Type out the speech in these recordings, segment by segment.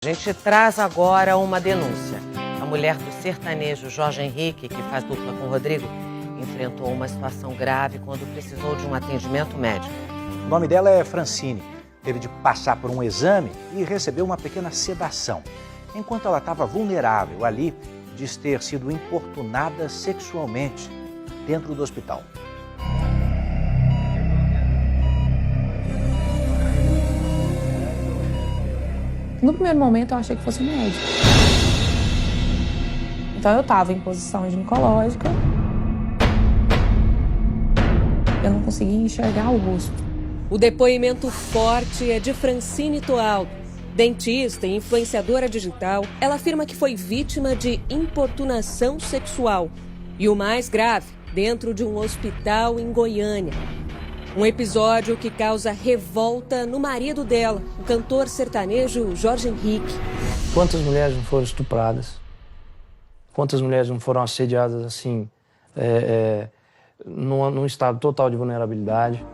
A gente traz agora uma denúncia. A mulher do sertanejo Jorge Henrique, que faz dupla com o Rodrigo, enfrentou uma situação grave quando precisou de um atendimento médico. O nome dela é Francine. Teve de passar por um exame e recebeu uma pequena sedação. Enquanto ela estava vulnerável ali, diz ter sido importunada sexualmente dentro do hospital. No primeiro momento, eu achei que fosse um médico. Então, eu estava em posição ginecológica. Eu não conseguia enxergar o rosto. O depoimento forte é de Francine Toaldo. Dentista e influenciadora digital, ela afirma que foi vítima de importunação sexual. E o mais grave, dentro de um hospital em Goiânia. Um episódio que causa revolta no marido dela, o cantor sertanejo Jorge Henrique. Quantas mulheres não foram estupradas? Quantas mulheres não foram assediadas assim, num estado total de vulnerabilidade?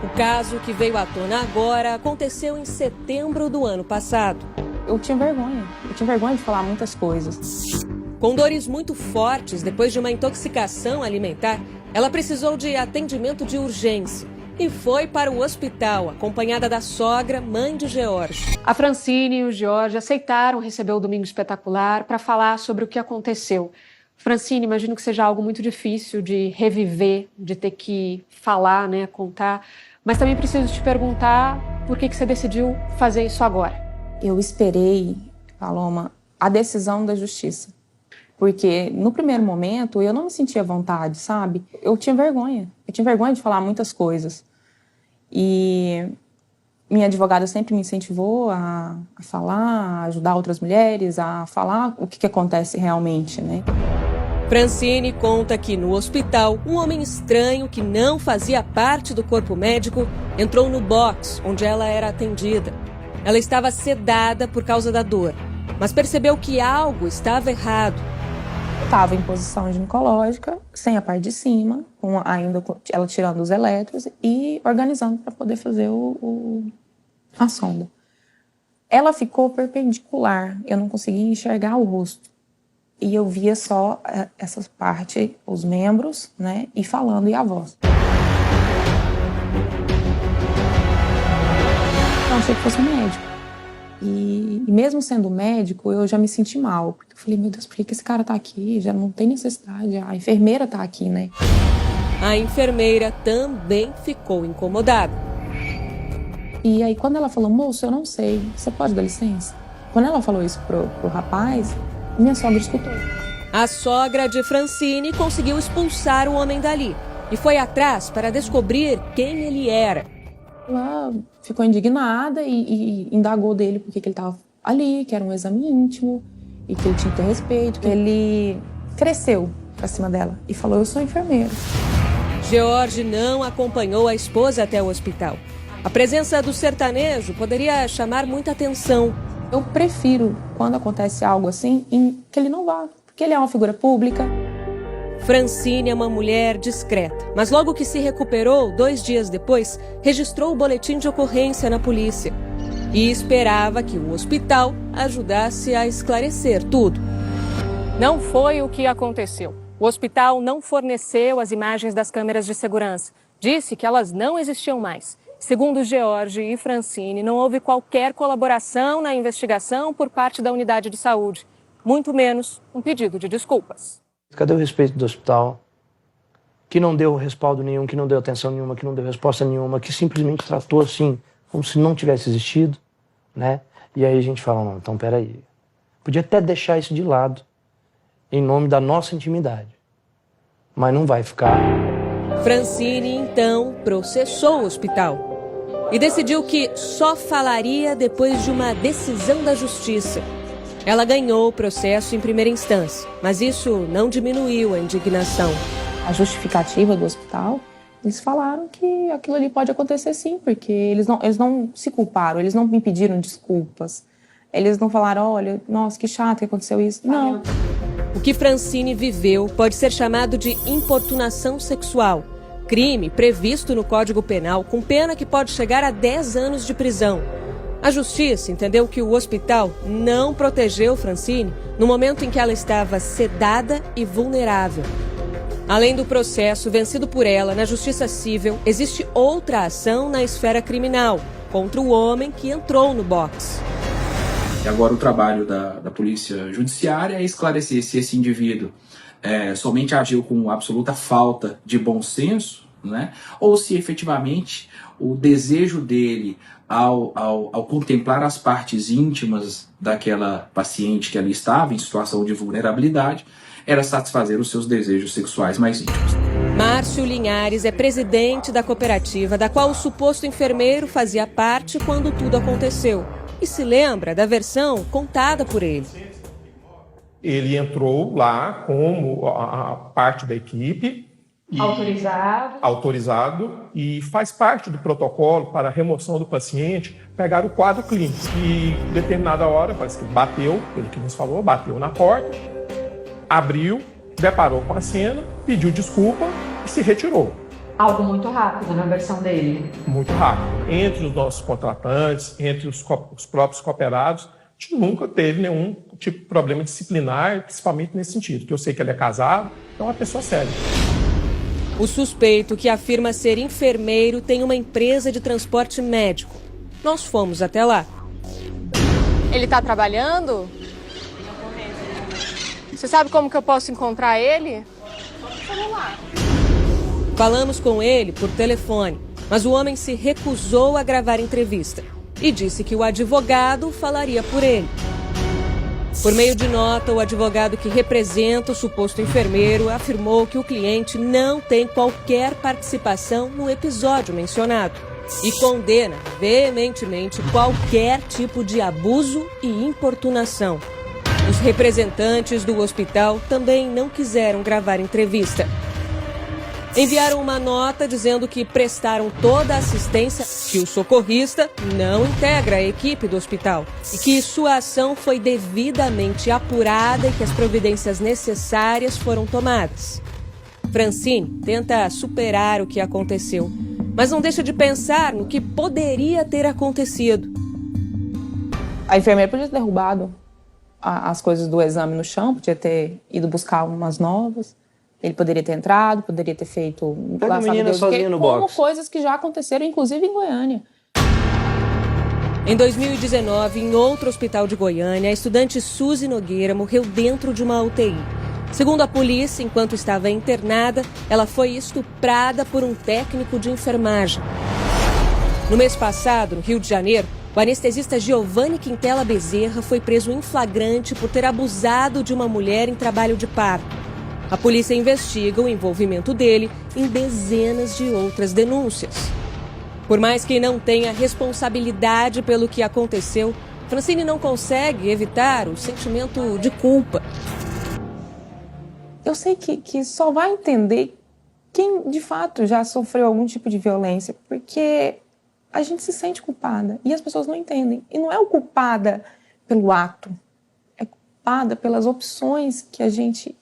O caso que veio à tona agora aconteceu em setembro do ano passado. Eu tinha vergonha. Eu tinha vergonha de falar muitas coisas. Com dores muito fortes depois de uma intoxicação alimentar, ela precisou de atendimento de urgência e foi para o hospital, acompanhada da sogra, mãe de George. A Francine e o George aceitaram receber o Domingo Espetacular para falar sobre o que aconteceu. Francine, imagino que seja algo muito difícil de reviver, de ter que falar, né, contar. Mas também preciso te perguntar por que você decidiu fazer isso agora. Eu esperei, Paloma, a decisão da justiça. Porque no primeiro momento eu não me sentia à vontade, sabe? Eu tinha vergonha. Eu tinha vergonha de falar muitas coisas. E minha advogada sempre me incentivou a falar, a ajudar outras mulheres, a falar o que acontece realmente, né? Francine conta que no hospital, um homem estranho que não fazia parte do corpo médico entrou no box onde ela era atendida. Ela estava sedada por causa da dor, mas percebeu que algo estava errado. Estava em posição ginecológica, sem a parte de cima, ainda ela tirando os elétrodos e organizando para poder fazer a sonda. Ela ficou perpendicular, eu não conseguia enxergar o rosto. E eu via só essa parte, os membros, né, e falando e a voz. Eu achei que fosse um médico. E mesmo sendo médico, eu já me senti mal. Porque eu falei, meu Deus, por que esse cara tá aqui? Já não tem necessidade, a enfermeira tá aqui, né? A enfermeira também ficou incomodada. E aí, quando ela falou, moço, eu não sei, você pode dar licença? Quando ela falou isso pro rapaz, minha sogra escutou. A sogra de Francine conseguiu expulsar o homem dali e foi atrás para descobrir quem ele era. Ela ficou indignada e indagou dele porque ele estava ali, que era um exame íntimo e que ele tinha que ter respeito. Ele cresceu pra cima dela e falou, eu sou enfermeiro. George não acompanhou a esposa até o hospital. A presença do sertanejo poderia chamar muita atenção. Eu prefiro, quando acontece algo assim, que ele não vá, porque ele é uma figura pública. Francine é uma mulher discreta, mas logo que se recuperou, 2 dias depois, registrou o boletim de ocorrência na polícia e esperava que o hospital ajudasse a esclarecer tudo. Não foi o que aconteceu. O hospital não forneceu as imagens das câmeras de segurança. Disse que elas não existiam mais. Segundo George e Francine, não houve qualquer colaboração na investigação por parte da unidade de saúde, muito menos um pedido de desculpas. Cadê o respeito do hospital? Que não deu respaldo nenhum, que não deu atenção nenhuma, que não deu resposta nenhuma, que simplesmente tratou assim, como se não tivesse existido, né? E aí a gente fala, não, então peraí. Podia até deixar isso de lado, em nome da nossa intimidade. Mas não vai ficar. Francine, então, processou o hospital e decidiu que só falaria depois de uma decisão da justiça. Ela ganhou o processo em primeira instância, mas isso não diminuiu a indignação. A justificativa do hospital, eles falaram que aquilo ali pode acontecer sim, porque eles não se culparam, eles não me pediram desculpas. Eles não falaram, olha, nossa, que chato que aconteceu isso. Não. O que Francine viveu pode ser chamado de importunação sexual, crime previsto no Código Penal com pena que pode chegar a 10 anos de prisão. A justiça entendeu que o hospital não protegeu Francine no momento em que ela estava sedada e vulnerável. Além do processo vencido por ela na Justiça Civil, existe outra ação na esfera criminal contra o homem que entrou no box. E agora o trabalho da Polícia Judiciária é esclarecer se esse indivíduo somente agiu com absoluta falta de bom senso, né? Ou se efetivamente o desejo dele ao contemplar as partes íntimas daquela paciente que ali estava em situação de vulnerabilidade, era satisfazer os seus desejos sexuais mais íntimos. Márcio Linhares é presidente da cooperativa da qual o suposto enfermeiro fazia parte quando tudo aconteceu. E se lembra da versão contada por ele. Ele entrou lá como a parte da equipe. Autorizado e faz parte do protocolo para a remoção do paciente pegar o quadro clínico. E em determinada hora, parece que bateu, pelo que nos falou, bateu na porta, abriu, deparou com a cena, pediu desculpa e se retirou. Algo muito rápido na versão dele. Muito rápido. Entre os nossos contratantes, entre os próprios cooperados, a gente nunca teve nenhum tipo de problema disciplinar, principalmente nesse sentido, que eu sei que ele é casado, então é uma pessoa séria. O suspeito, que afirma ser enfermeiro, tem uma empresa de transporte médico. Nós fomos até lá. Ele está trabalhando? Você sabe como que eu posso encontrar ele? Falamos com ele por telefone, mas o homem se recusou a gravar entrevista e disse que o advogado falaria por ele. Por meio de nota, o advogado que representa o suposto enfermeiro afirmou que o cliente não tem qualquer participação no episódio mencionado e condena veementemente qualquer tipo de abuso e importunação. Os representantes do hospital também não quiseram gravar entrevista. Enviaram uma nota dizendo que prestaram toda a assistência, que o socorrista não integra a equipe do hospital e que sua ação foi devidamente apurada e que as providências necessárias foram tomadas. Francine tenta superar o que aconteceu, mas não deixa de pensar no que poderia ter acontecido. A enfermeira podia ter derrubado as coisas do exame no chão, podia ter ido buscar umas novas. Ele poderia ter entrado, poderia ter feito... Pega a menina sozinha no box. Como coisas que já aconteceram, inclusive em Goiânia. Em 2019, em outro hospital de Goiânia, a estudante Suzy Nogueira morreu dentro de uma UTI. Segundo a polícia, enquanto estava internada, ela foi estuprada por um técnico de enfermagem. No mês passado, no Rio de Janeiro, o anestesista Giovanni Quintela Bezerra foi preso em flagrante por ter abusado de uma mulher em trabalho de parto. A polícia investiga o envolvimento dele em dezenas de outras denúncias. Por mais que não tenha responsabilidade pelo que aconteceu, Francine não consegue evitar o sentimento de culpa. Eu sei que só vai entender quem de fato já sofreu algum tipo de violência, porque a gente se sente culpada e as pessoas não entendem. E não é culpada pelo ato, é culpada pelas opções que a gente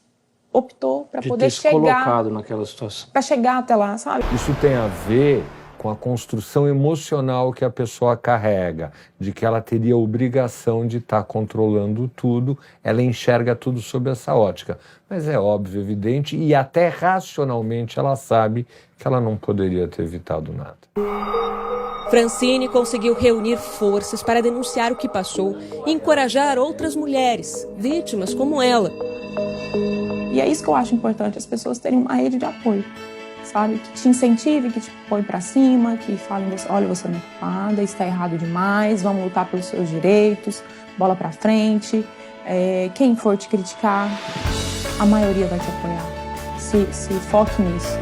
optou para poder chegar, colocado naquela situação, para chegar até lá, sabe? Isso tem a ver com a construção emocional que a pessoa carrega, de que ela teria a obrigação de estar controlando tudo, ela enxerga tudo sob essa ótica. Mas é óbvio, evidente, e até racionalmente ela sabe que ela não poderia ter evitado nada. Francine conseguiu reunir forças para denunciar o que passou e encorajar outras mulheres, vítimas como ela. E é isso que eu acho importante, as pessoas terem uma rede de apoio, sabe? Que te incentive, que te põe pra cima, que falem, olha, você não é culpada, isso tá errado demais, vamos lutar pelos seus direitos, bola pra frente. Quem for te criticar, a maioria vai te apoiar. Se foque nisso.